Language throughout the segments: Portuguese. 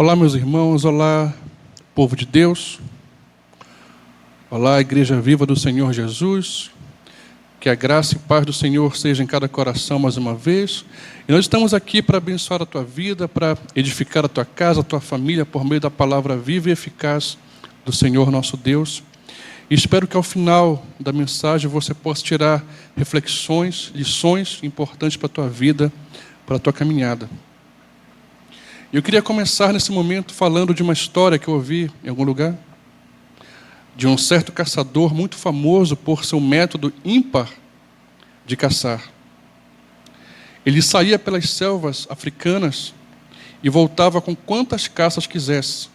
Olá, meus irmãos, olá, povo de Deus, olá, Igreja Viva do Senhor Jesus, que a graça e paz do Senhor seja em cada coração mais uma vez. E nós estamos aqui para abençoar a tua vida, para edificar a tua casa, a tua família, por meio da palavra viva e eficaz do Senhor nosso Deus. E espero que ao final da mensagem você possa tirar reflexões, lições importantes para a tua vida, para a tua caminhada. Eu queria começar nesse momento falando de uma história que eu ouvi em algum lugar, de um certo caçador muito famoso por seu método ímpar de caçar. Ele saía pelas selvas africanas e voltava com quantas caças quisesse,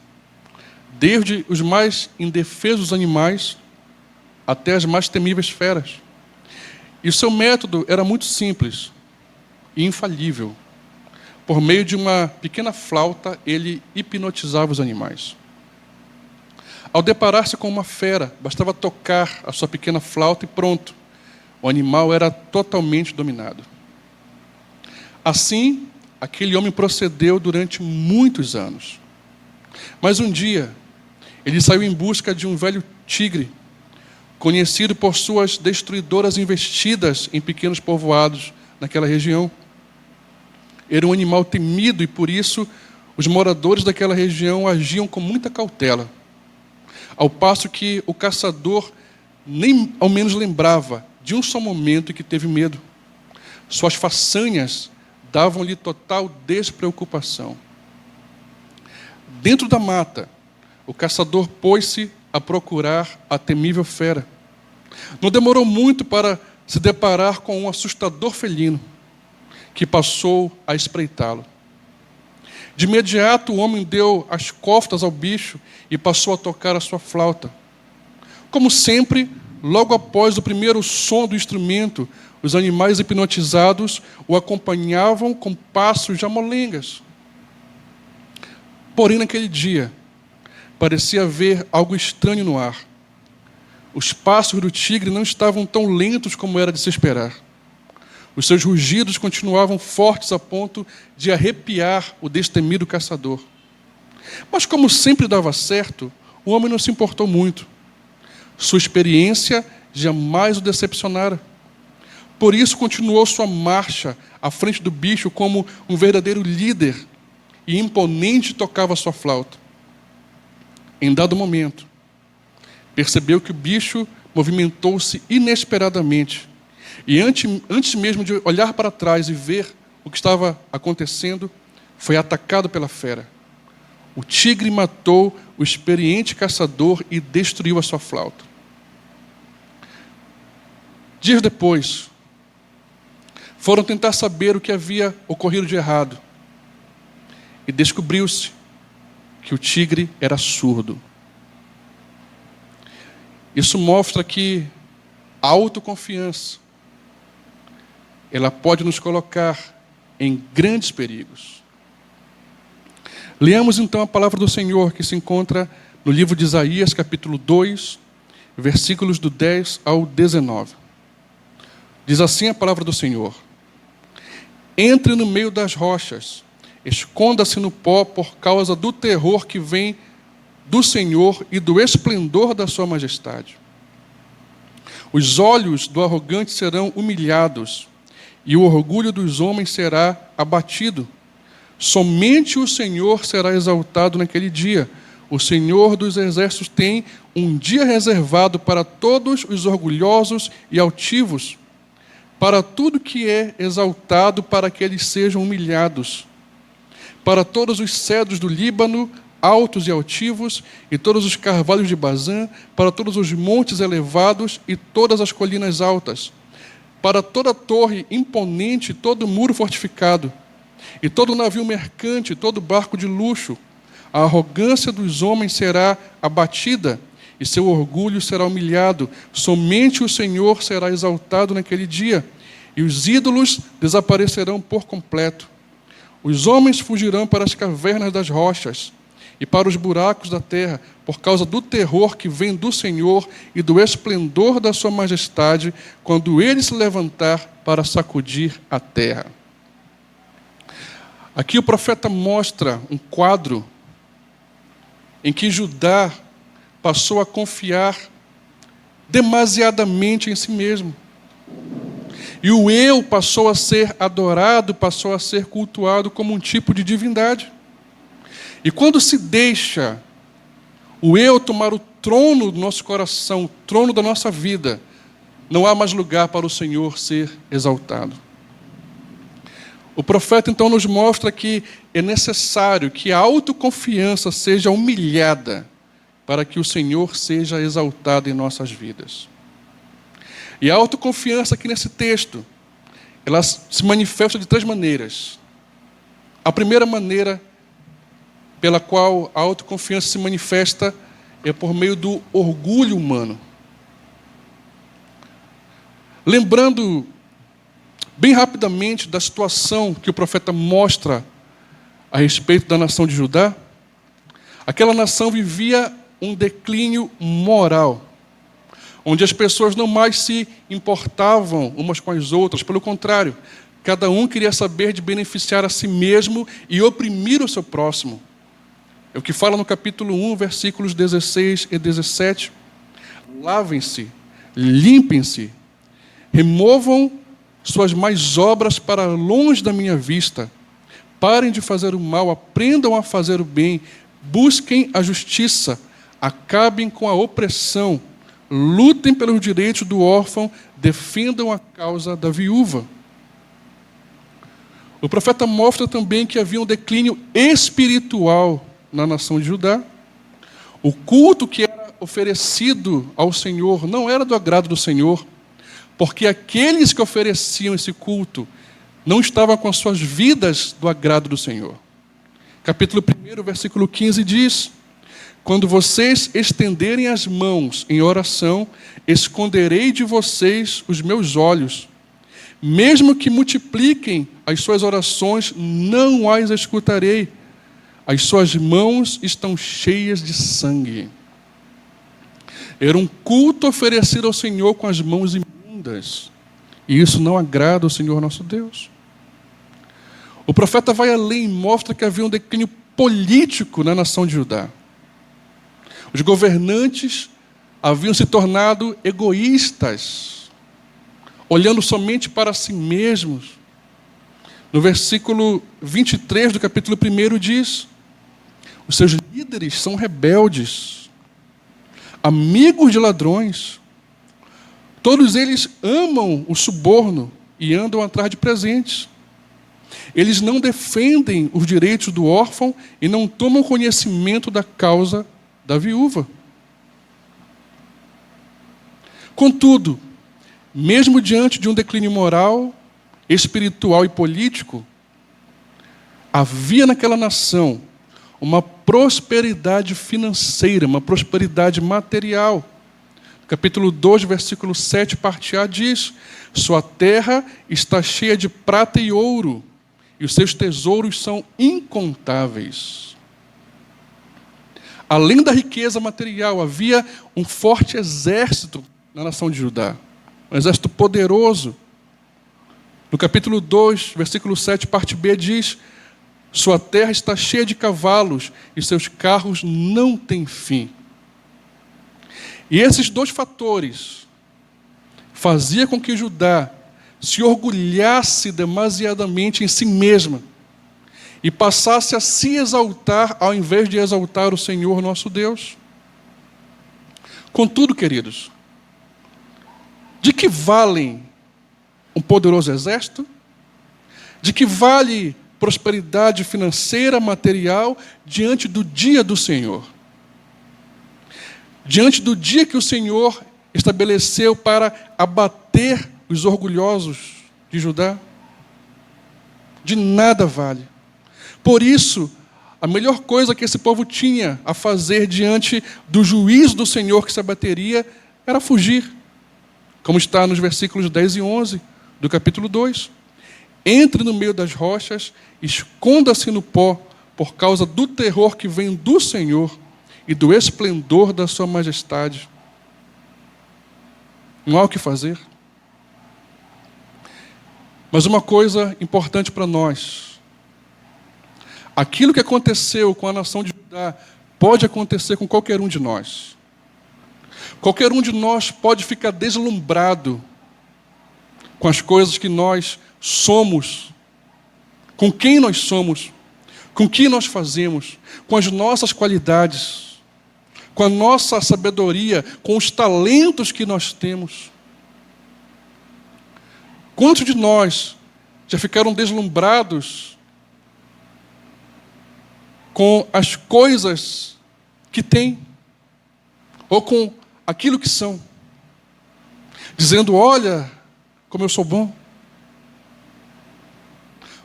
desde os mais indefesos animais até as mais temíveis feras. E o seu método era muito simples e infalível. Por meio de uma pequena flauta, ele hipnotizava os animais. Ao deparar-se com uma fera, bastava tocar a sua pequena flauta e pronto. O animal era totalmente dominado. Assim, aquele homem procedeu durante muitos anos. Mas um dia, ele saiu em busca de um velho tigre, conhecido por suas destruidoras investidas em pequenos povoados naquela região. Era um animal temido e, por isso, os moradores daquela região agiam com muita cautela. Ao passo que o caçador nem ao menos lembrava de um só momento em que teve medo. Suas façanhas davam-lhe total despreocupação. Dentro da mata, o caçador pôs-se a procurar a temível fera. Não demorou muito para se deparar com um assustador felino, que passou a espreitá-lo. De imediato, o homem deu as costas ao bicho e passou a tocar a sua flauta. Como sempre, logo após o primeiro som do instrumento, os animais hipnotizados o acompanhavam com passos de amolengas. Porém, naquele dia, parecia haver algo estranho no ar. Os passos do tigre não estavam tão lentos como era de se esperar. Os seus rugidos continuavam fortes a ponto de arrepiar o destemido caçador. Mas como sempre dava certo, o homem não se importou muito. Sua experiência jamais o decepcionara. Por isso continuou sua marcha à frente do bicho como um verdadeiro líder e imponente tocava sua flauta. Em dado momento, percebeu que o bicho movimentou-se inesperadamente. E antes mesmo de olhar para trás e ver o que estava acontecendo, foi atacado pela fera. O tigre matou o experiente caçador e destruiu a sua flauta. Dias depois, foram tentar saber o que havia ocorrido de errado. E descobriu-se que o tigre era surdo. Isso mostra que a autoconfiança ela pode nos colocar em grandes perigos. Leamos então a palavra do Senhor que se encontra no livro de Isaías, capítulo 2, versículos do 10 ao 19. Diz assim a palavra do Senhor: Entre no meio das rochas, esconda-se no pó por causa do terror que vem do Senhor e do esplendor da sua majestade. Os olhos do arrogante serão humilhados, e o orgulho dos homens será abatido. Somente o Senhor será exaltado naquele dia. O Senhor dos exércitos tem um dia reservado para todos os orgulhosos e altivos, para tudo que é exaltado, para que eles sejam humilhados. Para todos os cedros do Líbano, altos e altivos, e todos os carvalhos de Bazã, para todos os montes elevados e todas as colinas altas, para toda torre imponente, todo muro fortificado, e todo navio mercante, todo barco de luxo. A arrogância dos homens será abatida, e seu orgulho será humilhado. Somente o Senhor será exaltado naquele dia, e os ídolos desaparecerão por completo. Os homens fugirão para as cavernas das rochas e para os buracos da terra, por causa do terror que vem do Senhor e do esplendor da sua majestade, quando ele se levantar para sacudir a terra. Aqui o profeta mostra um quadro em que Judá passou a confiar demasiadamente em si mesmo. E o eu passou a ser adorado, passou a ser cultuado como um tipo de divindade. E quando se deixa o eu tomar o trono do nosso coração, o trono da nossa vida, não há mais lugar para o Senhor ser exaltado. O profeta então nos mostra que é necessário que a autoconfiança seja humilhada para que o Senhor seja exaltado em nossas vidas. E a autoconfiança aqui nesse texto, ela se manifesta de 3 maneiras. A primeira maneira pela qual a autoconfiança se manifesta é por meio do orgulho humano. Lembrando bem rapidamente da situação que o profeta mostra a respeito da nação de Judá, aquela nação vivia um declínio moral, onde as pessoas não mais se importavam umas com as outras, pelo contrário, cada um queria saber de beneficiar a si mesmo e oprimir o seu próximo. É o que fala no capítulo 1, versículos 16 e 17. Lavem-se, limpem-se, removam suas más obras para longe da minha vista. Parem de fazer o mal, aprendam a fazer o bem, busquem a justiça, acabem com a opressão, lutem pelos direitos do órfão, defendam a causa da viúva. O profeta mostra também que havia um declínio espiritual na nação de Judá. O culto que era oferecido ao Senhor não era do agrado do Senhor, porque aqueles que ofereciam esse culto não estavam com as suas vidas do agrado do Senhor. Capítulo 1, versículo 15 diz: quando vocês estenderem as mãos em oração, esconderei de vocês os meus olhos. Mesmo que multipliquem as suas orações, não as escutarei. As suas mãos estão cheias de sangue. Era um culto oferecido ao Senhor com as mãos imundas. E isso não agrada ao Senhor nosso Deus. O profeta vai além e mostra que havia um declínio político na nação de Judá. Os governantes haviam se tornado egoístas, olhando somente para si mesmos. No versículo 23 do capítulo 1 diz: os seus líderes são rebeldes, amigos de ladrões. Todos eles amam o suborno e andam atrás de presentes. Eles não defendem os direitos do órfão e não tomam conhecimento da causa da viúva. Contudo, mesmo diante de um declínio moral, espiritual e político, havia naquela nação uma prosperidade financeira, uma prosperidade material. Capítulo 2, versículo 7, parte A diz: sua terra está cheia de prata e ouro, e os seus tesouros são incontáveis. Além da riqueza material, havia um forte exército na nação de Judá, um exército poderoso. No capítulo 2, versículo 7, parte B diz: sua terra está cheia de cavalos e seus carros não têm fim. E esses 2 fatores faziam com que Judá se orgulhasse demasiadamente em si mesma e passasse a se exaltar ao invés de exaltar o Senhor nosso Deus. Contudo, queridos, de que valem um poderoso exército? De que vale prosperidade financeira, material, diante do dia do Senhor? Diante do dia que o Senhor estabeleceu para abater os orgulhosos de Judá? De nada vale. Por isso, a melhor coisa que esse povo tinha a fazer diante do juízo do Senhor que se abateria era fugir, como está nos versículos 10 e 11 do capítulo 2. Entre no meio das rochas, esconda-se no pó, por causa do terror que vem do Senhor e do esplendor da sua majestade. Não há o que fazer. Mas uma coisa importante para nós: aquilo que aconteceu com a nação de Judá pode acontecer com qualquer um de nós. Qualquer um de nós pode ficar deslumbrado com as coisas que nós somos, com quem nós somos, com o que nós fazemos, com as nossas qualidades, com a nossa sabedoria, com os talentos que nós temos. Quantos de nós já ficaram deslumbrados com as coisas que têm, ou com aquilo que são, dizendo: olha como eu sou bom,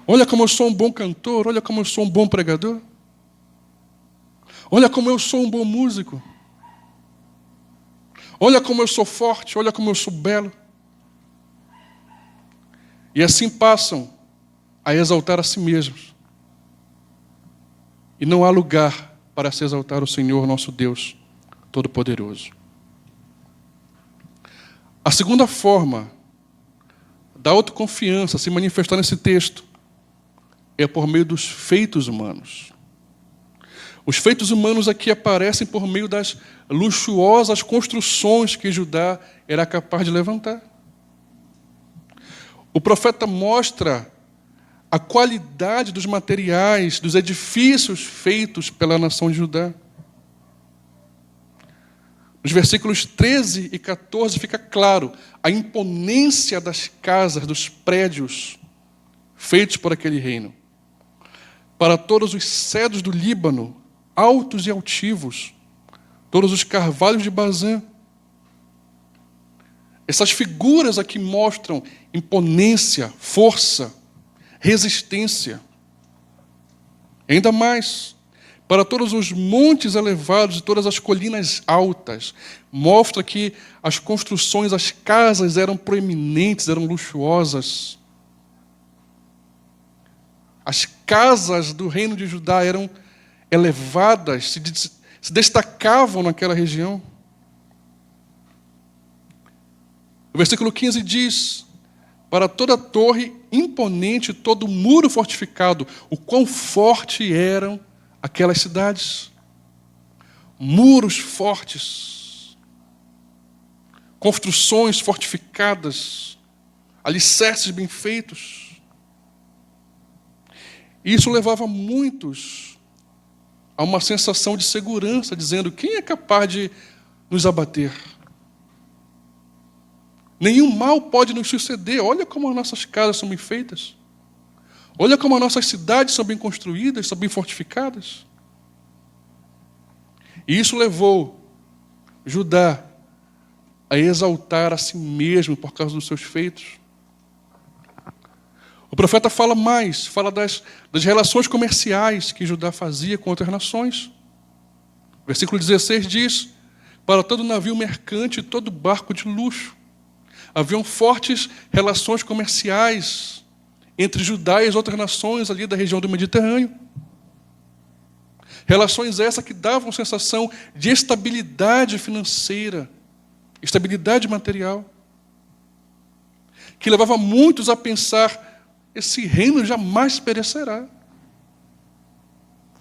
olha como eu sou um bom cantor, olha como eu sou um bom pregador, olha como eu sou um bom músico, olha como eu sou forte, olha como eu sou belo. E assim passam a exaltar a si mesmos. E não há lugar para se exaltar o Senhor nosso Deus Todo-Poderoso. A segunda forma da autoconfiança se manifestar nesse texto é por meio dos feitos humanos. Os feitos humanos aqui aparecem por meio das luxuosas construções que Judá era capaz de levantar. O profeta mostra a qualidade dos materiais, dos edifícios feitos pela nação de Judá. Nos versículos 13 e 14 fica claro a imponência das casas, dos prédios feitos por aquele reino. Para todos os cedros do Líbano, altos e altivos, todos os carvalhos de Bazã. Essas figuras aqui mostram imponência, força, resistência. Ainda mais, para todos os montes elevados e todas as colinas altas, mostra que as construções, as casas eram proeminentes, eram luxuosas. As casas do reino de Judá eram elevadas, se destacavam naquela região. O versículo 15 diz: para toda torre imponente, todo muro fortificado, o quão forte eram aquelas cidades. Muros fortes, construções fortificadas, alicerces bem feitos. Isso levava muitos a uma sensação de segurança, dizendo: quem é capaz de nos abater? Nenhum mal pode nos suceder. Olha como as nossas casas são bem feitas. Olha como as nossas cidades são bem construídas, são bem fortificadas. E isso levou Judá a exaltar a si mesmo por causa dos seus feitos. O profeta fala mais, fala das relações comerciais que Judá fazia com outras nações. O versículo 16 diz: para todo navio mercante e todo barco de luxo. Haviam fortes relações comerciais entre Judá e as outras nações ali da região do Mediterrâneo. Relações essas que davam sensação de estabilidade financeira, estabilidade material, que levava muitos a pensar: esse reino jamais perecerá.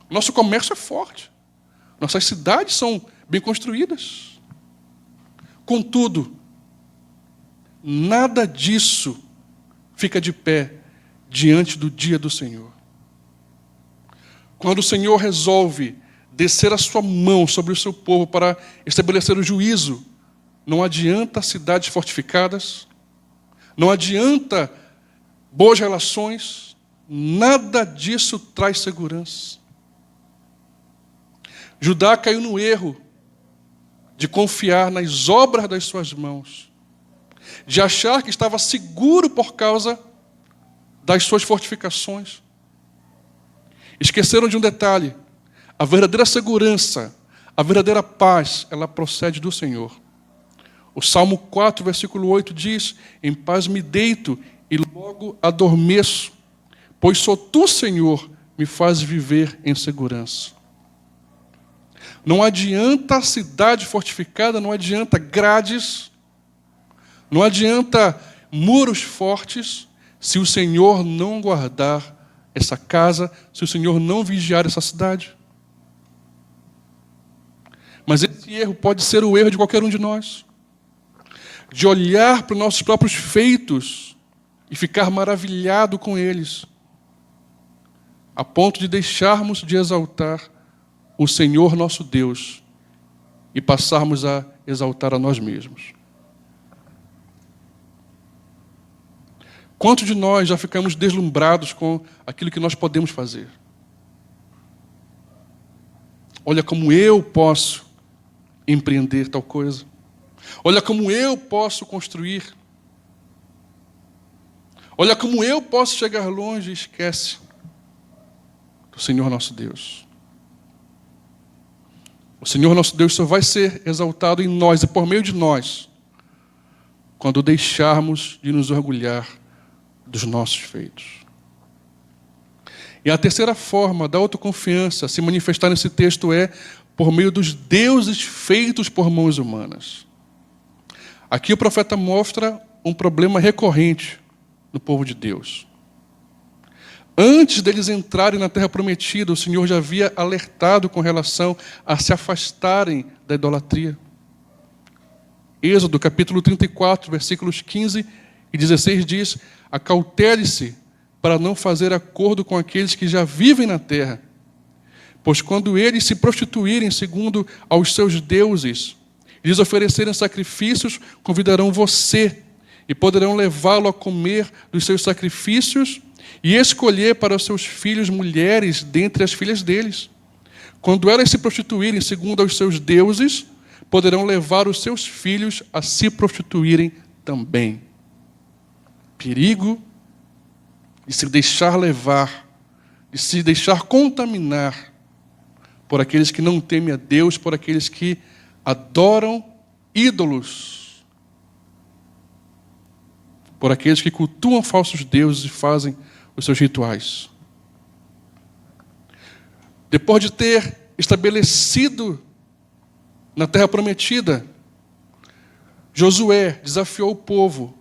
Nosso comércio é forte, nossas cidades são bem construídas. Contudo, nada disso fica de pé diante do dia do Senhor. Quando o Senhor resolve descer a sua mão sobre o seu povo para estabelecer o juízo, não adianta cidades fortificadas, não adianta boas relações, nada disso traz segurança. Judá caiu no erro de confiar nas obras das suas mãos, de achar que estava seguro por causa das suas fortificações. Esqueceram de um detalhe: a verdadeira segurança, a verdadeira paz, ela procede do Senhor. O Salmo 4, versículo 8 diz: em paz me deito e logo adormeço, pois só tu, Senhor, me fazes viver em segurança. Não adianta a cidade fortificada, não adianta grades, não adianta muros fortes, se o Senhor não guardar essa casa, se o Senhor não vigiar essa cidade. Mas esse erro pode ser o erro de qualquer um de nós. De olhar para os nossos próprios feitos e ficar maravilhado com eles, a ponto de deixarmos de exaltar o Senhor nosso Deus e passarmos a exaltar a nós mesmos. Quantos de nós já ficamos deslumbrados com aquilo que nós podemos fazer? Olha como eu posso empreender tal coisa. Olha como eu posso construir. Olha como eu posso chegar longe. Esquece do Senhor nosso Deus. O Senhor nosso Deus só vai ser exaltado em nós e por meio de nós quando deixarmos de nos orgulhar dos nossos feitos. E a terceira forma da autoconfiança se manifestar nesse texto é por meio dos deuses feitos por mãos humanas. Aqui o profeta mostra um problema recorrente no povo de Deus. Antes deles entrarem na terra prometida, o Senhor já havia alertado com relação a se afastarem da idolatria. Êxodo capítulo 34, versículos 15 e 16 diz: acautele-se para não fazer acordo com aqueles que já vivem na terra, pois quando eles se prostituírem segundo aos seus deuses, e lhes oferecerem sacrifícios, convidarão você, e poderão levá-lo a comer dos seus sacrifícios, e escolher para os seus filhos mulheres dentre as filhas deles. Quando elas se prostituírem segundo aos seus deuses, poderão levar os seus filhos a se prostituírem também. Perigo de se deixar levar, de se deixar contaminar por aqueles que não temem a Deus, por aqueles que adoram ídolos, por aqueles que cultuam falsos deuses e fazem os seus rituais. Depois de ter estabelecido na terra prometida, Josué desafiou o povo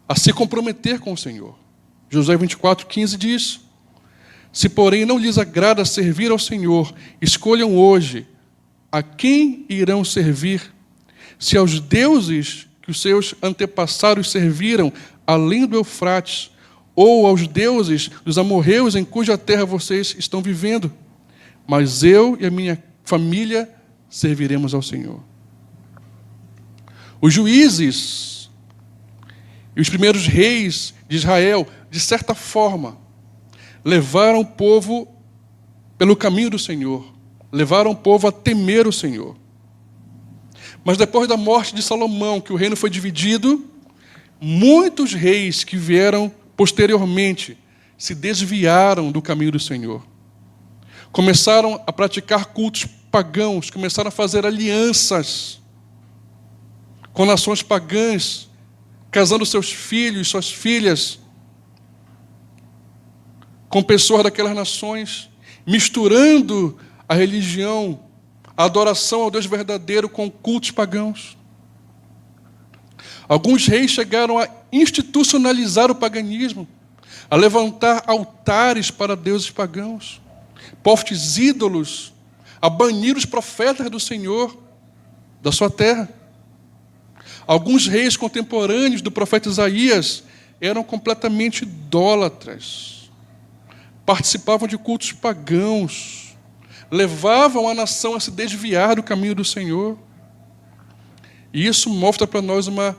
a se comprometer com o Senhor. Josué 24, 15 diz: se porém não lhes agrada servir ao Senhor, escolham hoje a quem irão servir, se aos deuses que os seus antepassados serviram além do Eufrates, ou aos deuses dos amorreus em cuja terra vocês estão vivendo. Mas eu e a minha família serviremos ao Senhor. Os juízes e os primeiros reis de Israel, de certa forma, levaram o povo pelo caminho do Senhor, levaram o povo a temer o Senhor. Mas depois da morte de Salomão, que o reino foi dividido, muitos reis que vieram posteriormente se desviaram do caminho do Senhor. Começaram a praticar cultos pagãos, começaram a fazer alianças com nações pagãs, casando seus filhos, suas filhas, com pessoas daquelas nações, misturando a religião, a adoração ao Deus verdadeiro com cultos pagãos. Alguns reis chegaram a institucionalizar o paganismo, a levantar altares para deuses pagãos, postes ídolos, a banir os profetas do Senhor da sua terra. Alguns reis contemporâneos do profeta Isaías eram completamente idólatras, participavam de cultos pagãos, levavam a nação a se desviar do caminho do Senhor. E isso mostra para nós uma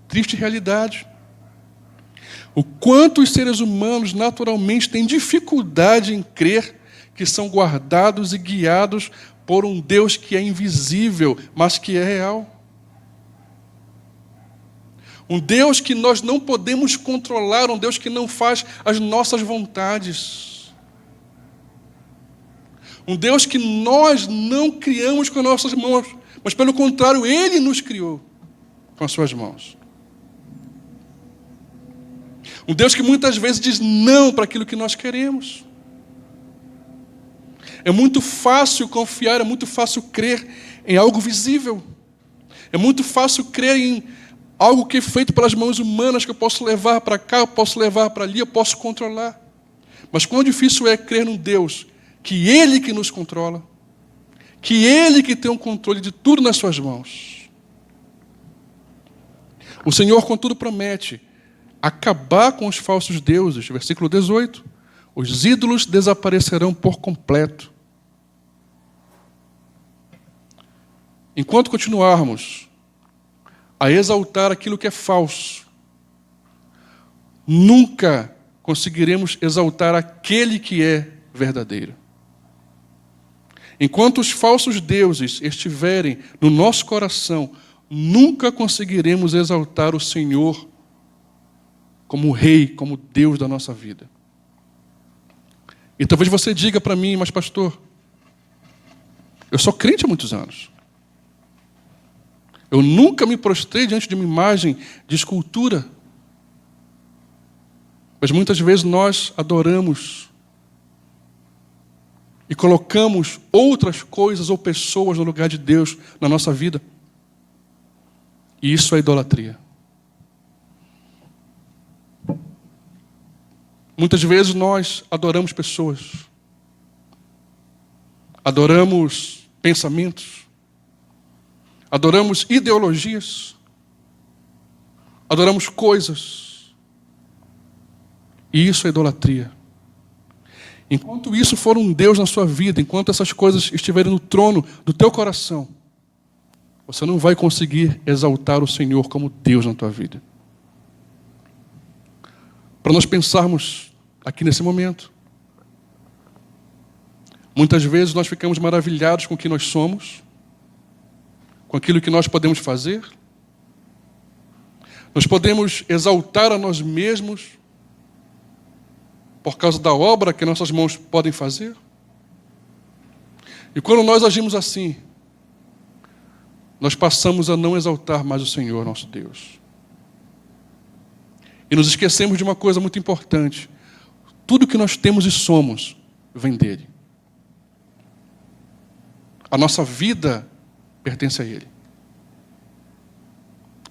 triste realidade. O quanto os seres humanos naturalmente têm dificuldade em crer que são guardados e guiados por um Deus que é invisível, mas que é real. Um Deus que nós não podemos controlar, um Deus que não faz as nossas vontades. Um Deus que nós não criamos com as nossas mãos, mas pelo contrário, Ele nos criou com as suas mãos. Um Deus que muitas vezes diz não para aquilo que nós queremos. É muito fácil confiar, é muito fácil crer em algo visível. É muito fácil crer em algo que é feito pelas mãos humanas, que eu posso levar para cá, eu posso levar para ali, eu posso controlar. Mas quão difícil é crer num Deus que Ele que nos controla, que Ele que tem o controle de tudo nas suas mãos. O Senhor, contudo, promete acabar com os falsos deuses. Versículo 18. Os ídolos desaparecerão por completo. Enquanto continuarmos a exaltar aquilo que é falso, nunca conseguiremos exaltar aquele que é verdadeiro. Enquanto os falsos deuses estiverem no nosso coração, nunca conseguiremos exaltar o Senhor como Rei, como Deus da nossa vida. E talvez você diga para mim, mas pastor, eu sou crente há muitos anos. Eu nunca me prostrei diante de uma imagem de escultura. Mas muitas vezes nós adoramos e colocamos outras coisas ou pessoas no lugar de Deus na nossa vida. E isso é idolatria. Muitas vezes nós adoramos pessoas, adoramos pensamentos, adoramos ideologias, adoramos coisas. E isso é idolatria. Enquanto isso for um Deus na sua vida, enquanto essas coisas estiverem no trono do teu coração, você não vai conseguir exaltar o Senhor como Deus na tua vida. Para nós pensarmos aqui nesse momento. Muitas vezes nós ficamos maravilhados com o que nós somos, com aquilo que nós podemos fazer. Nós podemos exaltar a nós mesmos por causa da obra que nossas mãos podem fazer. E quando nós agimos assim, nós passamos a não exaltar mais o Senhor, nosso Deus. E nos esquecemos de uma coisa muito importante. Tudo que nós temos e somos vem dele. A nossa vida pertence a Ele.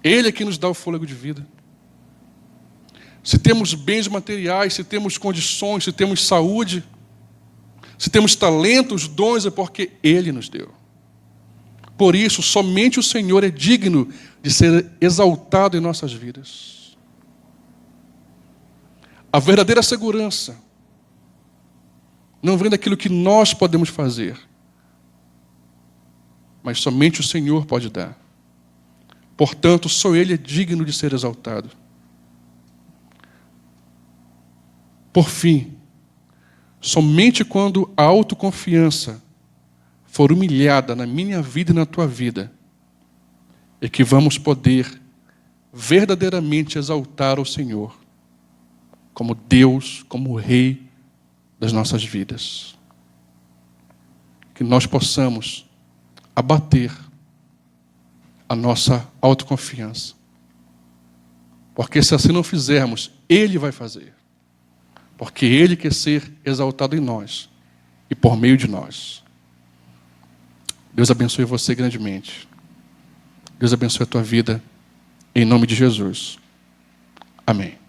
Ele é quem nos dá o fôlego de vida. Se temos bens materiais, se temos condições, se temos saúde, se temos talentos, dons, é porque Ele nos deu. Por isso, somente o Senhor é digno de ser exaltado em nossas vidas. A verdadeira segurança não vem daquilo que nós podemos fazer, mas somente o Senhor pode dar. Portanto, só Ele é digno de ser exaltado. Por fim, somente quando a autoconfiança for humilhada na minha vida e na tua vida, é que vamos poder verdadeiramente exaltar o Senhor como Deus, como Rei das nossas vidas. Que nós possamos abater a nossa autoconfiança. Porque se assim não fizermos, Ele vai fazer. Porque Ele quer ser exaltado em nós e por meio de nós. Deus abençoe você grandemente. Deus abençoe a tua vida, em nome de Jesus. Amém.